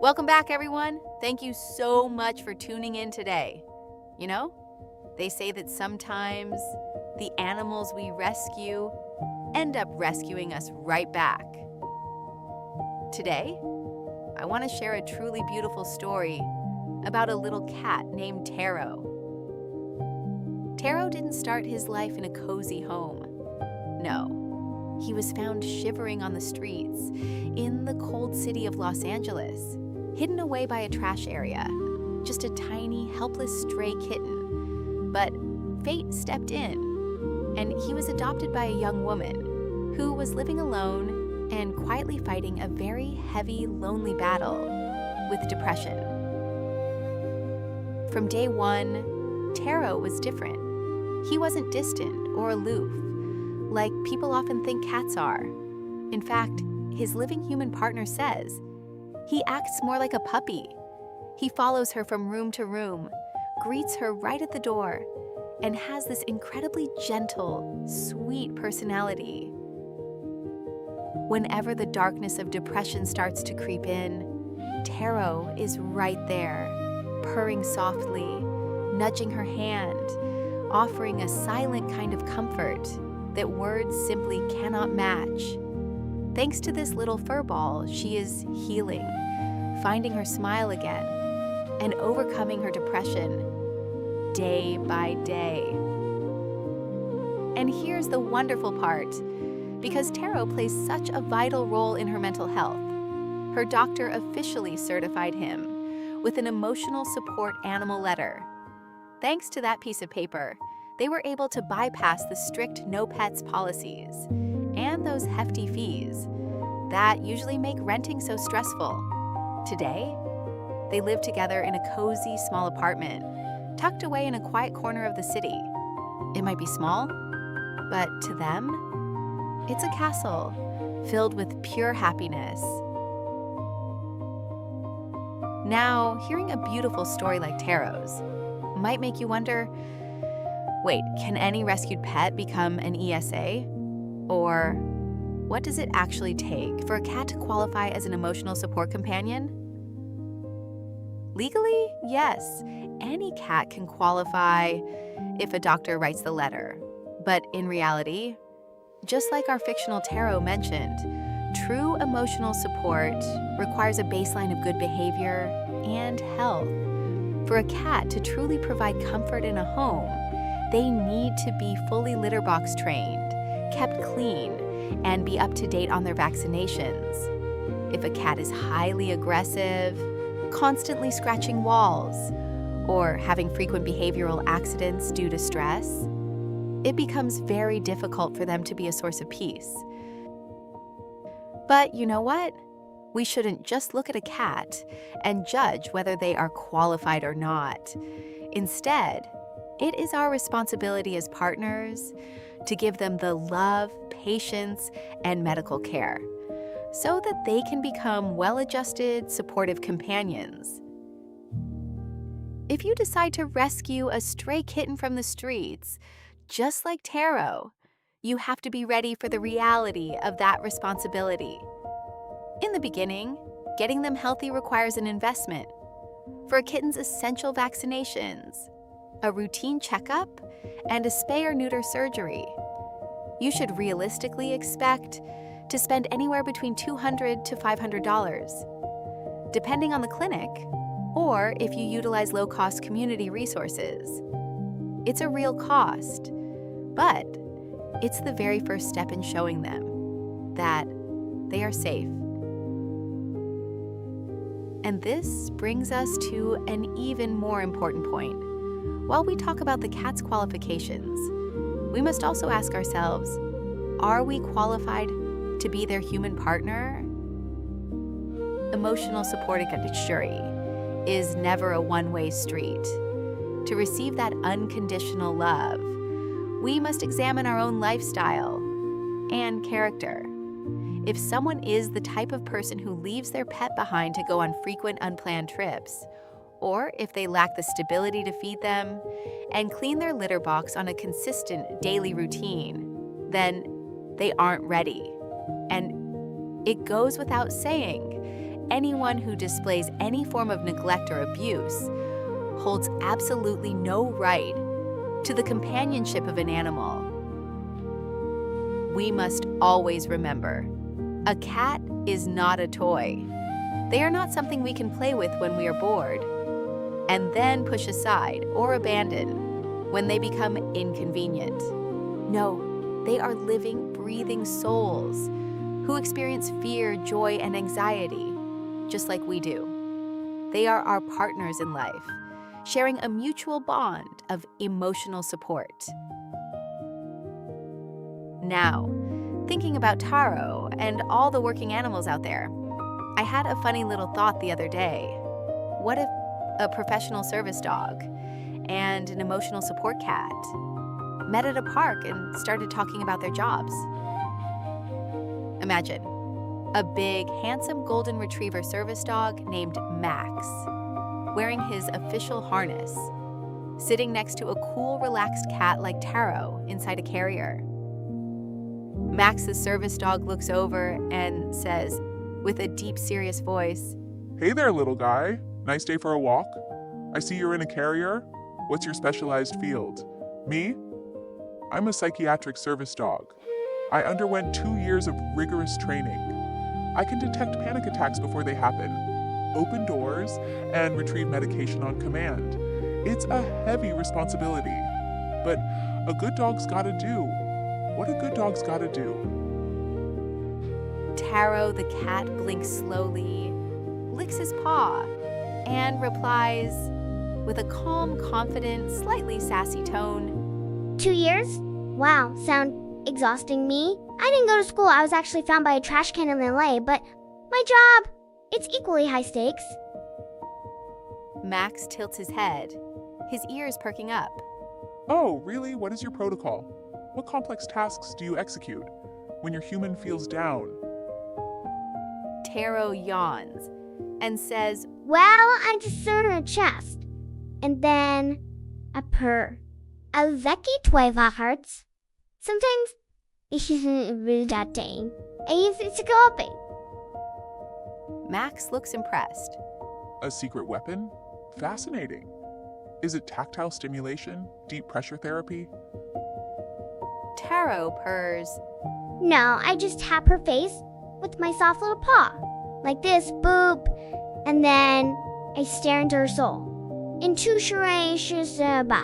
Welcome back, everyone. Thank you so much for tuning in today. You know, they say that sometimes the animals we rescue end up rescuing us right back. Today, I want to share a truly beautiful story about a little cat named Tero. Tero didn't start his life in a cozy home. No, he was found shivering on the streets in the cold city of Los Angeles, hidden away by a trash area, just a tiny, helpless stray kitten. But fate stepped in, and he was adopted by a young woman who was living alone and quietly fighting a very heavy, lonely battle with depression. From day one, Tero was different. He wasn't distant or aloof, like people often think cats are. In fact, his living human partner says he acts more like a puppy. He follows her from room to room, greets her right at the door, and has this incredibly gentle, sweet personality. Whenever the darkness of depression starts to creep in, Tero is right there, purring softly, nudging her hand, offering a silent kind of comfort that words simply cannot match. Thanks to this little furball, she is healing, finding her smile again, and overcoming her depression day by day. And here's the wonderful part. Because Tero plays such a vital role in her mental health, her doctor officially certified him with an emotional support animal letter. Thanks to that piece of paper, they were able to bypass the strict no pets policies and those hefty fees that usually make renting so stressful. Today, they live together in a cozy small apartment, tucked away in a quiet corner of the city. It might be small, but to them, it's a castle filled with pure happiness. Now, hearing a beautiful story like Tero's might make you wonder, wait, can any rescued pet become an ESA? Or what does it actually take for a cat to qualify as an emotional support companion? Legally, yes, any cat can qualify if a doctor writes the letter. But in reality, just like our fictional Tero mentioned, true emotional support requires a baseline of good behavior and health. For a cat to truly provide comfort in a home, they need to be fully litter box trained, kept clean, and be up to date on their vaccinations. If a cat is highly aggressive, constantly scratching walls, or having frequent behavioral accidents due to stress, it becomes very difficult for them to be a source of peace. But you know what? We shouldn't just look at a cat and judge whether they are qualified or not. Instead, it is our responsibility as partners to give them the love, patience, and medical care so that they can become well-adjusted, supportive companions. If you decide to rescue a stray kitten from the streets, just like Tero, you have to be ready for the reality of that responsibility. In the beginning, getting them healthy requires an investment. For a kitten's essential vaccinations, a routine checkup, and a spay or neuter surgery, you should realistically expect to spend anywhere between $200 to $500, depending on the clinic, or if you utilize low-cost community resources. It's a real cost, but it's the very first step in showing them that they are safe. And this brings us to an even more important point. While we talk about the cat's qualifications, we must also ask ourselves, are we qualified to be their human partner? Emotional support is never a one-way street. To receive that unconditional love, we must examine our own lifestyle and character. If someone is the type of person who leaves their pet behind to go on frequent unplanned trips, or if they lack the stability to feed them and clean their litter box on a consistent daily routine, then they aren't ready. And it goes without saying, anyone who displays any form of neglect or abuse holds absolutely no right to the companionship of an animal. We must always remember, a cat is not a toy. They are not something we can play with when we are bored, and then push aside or abandon when they become inconvenient. No, they are living, breathing souls who experience fear, joy, and anxiety, just like we do. They are our partners in life, sharing a mutual bond of emotional support. Now, thinking about Tero and all the working animals out there, I had a funny little thought the other day. What if a professional service dog and an emotional support cat met at a park and started talking about their jobs? Imagine a big, handsome golden retriever service dog named Max, wearing his official harness, sitting next to a cool, relaxed cat like Tero inside a carrier. Max's service dog looks over and says, with a deep, serious voice, "Hey there, little guy. Nice day for a walk? I see you're in a carrier. What's your specialized field?" "Me? I'm a psychiatric service dog. I underwent 2 years of rigorous training. I can detect panic attacks before they happen, open doors, and retrieve medication on command. It's a heavy responsibility, but a good dog's gotta do what a good dog's gotta do." Tero the cat blinks slowly, licks his paw, and replies with a calm, confident, slightly sassy tone, 2 years? Wow, sound exhausting me? I didn't go to school. I was actually found by a trash can in LA, but my job, it's equally high stakes. Max tilts his head, his ears perking up. "Oh, really? What is your protocol? What complex tasks do you execute when your human feels down?" Tero yawns and says, Well, I discern a chest, and then a purr. Ep.5 hearts. Sometimes it isn't really that day. If it's a copy. Max looks impressed. "A secret weapon? Fascinating. Is it tactile stimulation? Deep pressure therapy?" Tero purrs. No, I just tap her face with my soft little paw. Like this, boop. And then I stare into her soul. Into ba.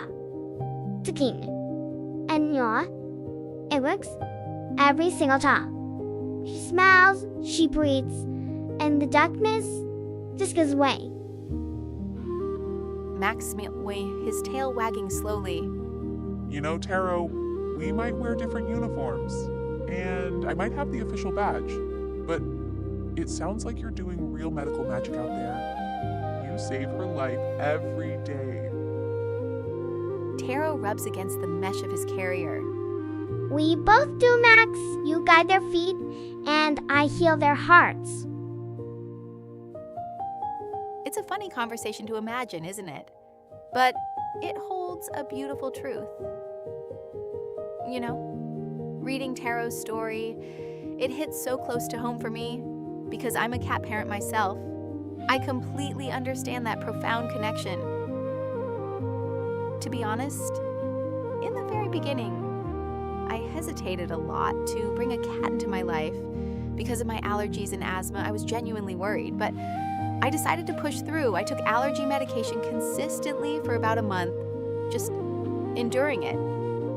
Taking. And it works every single time. She smiles, she breathes, and the darkness just goes away. Max smiles, his tail wagging slowly. "You know, Tero, we might wear different uniforms, and I might have the official badge, but it sounds like you're doing real medical magic out there. You save her life every day." Tero rubs against the mesh of his carrier. We both do, Max. You guide their feet, and I heal their hearts. It's a funny conversation to imagine, isn't it? But it holds a beautiful truth. You know, reading Tero's story, it hits so close to home for me because I'm a cat parent myself. I completely understand that profound connection. To be honest, in the very beginning, I hesitated a lot to bring a cat into my life because of my allergies and asthma. I was genuinely worried, but I decided to push through. I took allergy medication consistently for about a month, just enduring it.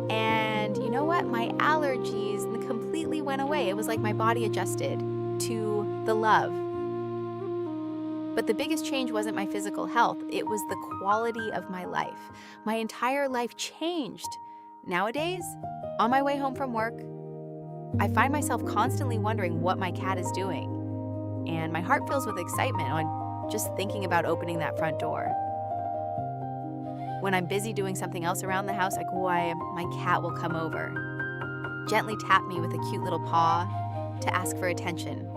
And you know what? My allergies completely went away. It was like my body adjusted to the love. But the biggest change wasn't my physical health. It was the quality of my life. My entire life changed. Nowadays, on my way home from work, I find myself constantly wondering what my cat is doing. And my heart fills with excitement on just thinking about opening that front door. When I'm busy doing something else around the house, like my cat will come over, gently tap me with a cute little paw to ask for attention,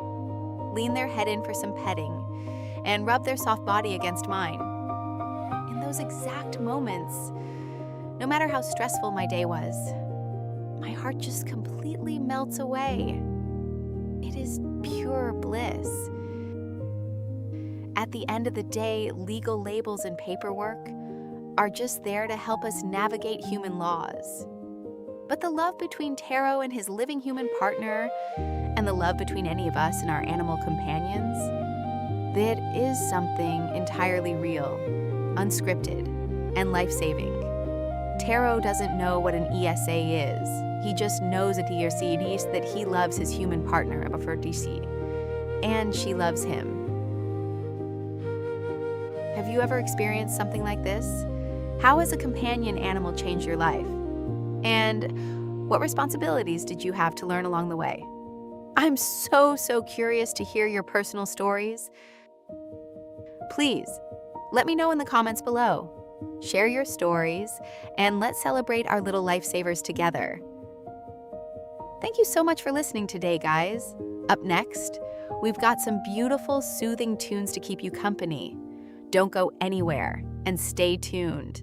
lean their head in for some petting, and rub their soft body against mine. In those exact moments, no matter how stressful my day was, my heart just completely melts away. It is pure bliss. At the end of the day, legal labels and paperwork are just there to help us navigate human laws. But the love between Tero and his living human partner, and the love between any of us and our animal companions, that is something entirely real, unscripted, and life-saving. Tero doesn't know what an ESA is. He just knows at the ESA that he loves his human partner, and she loves him. Have you ever experienced something like this? How has a companion animal changed your life? And what responsibilities did you have to learn along the way? I'm so curious to hear your personal stories. Please, let me know in the comments below. Share your stories, and let's celebrate our little lifesavers together. Thank you so much for listening today, guys. Up next, we've got some beautiful, soothing tunes to keep you company. Don't go anywhere, and stay tuned.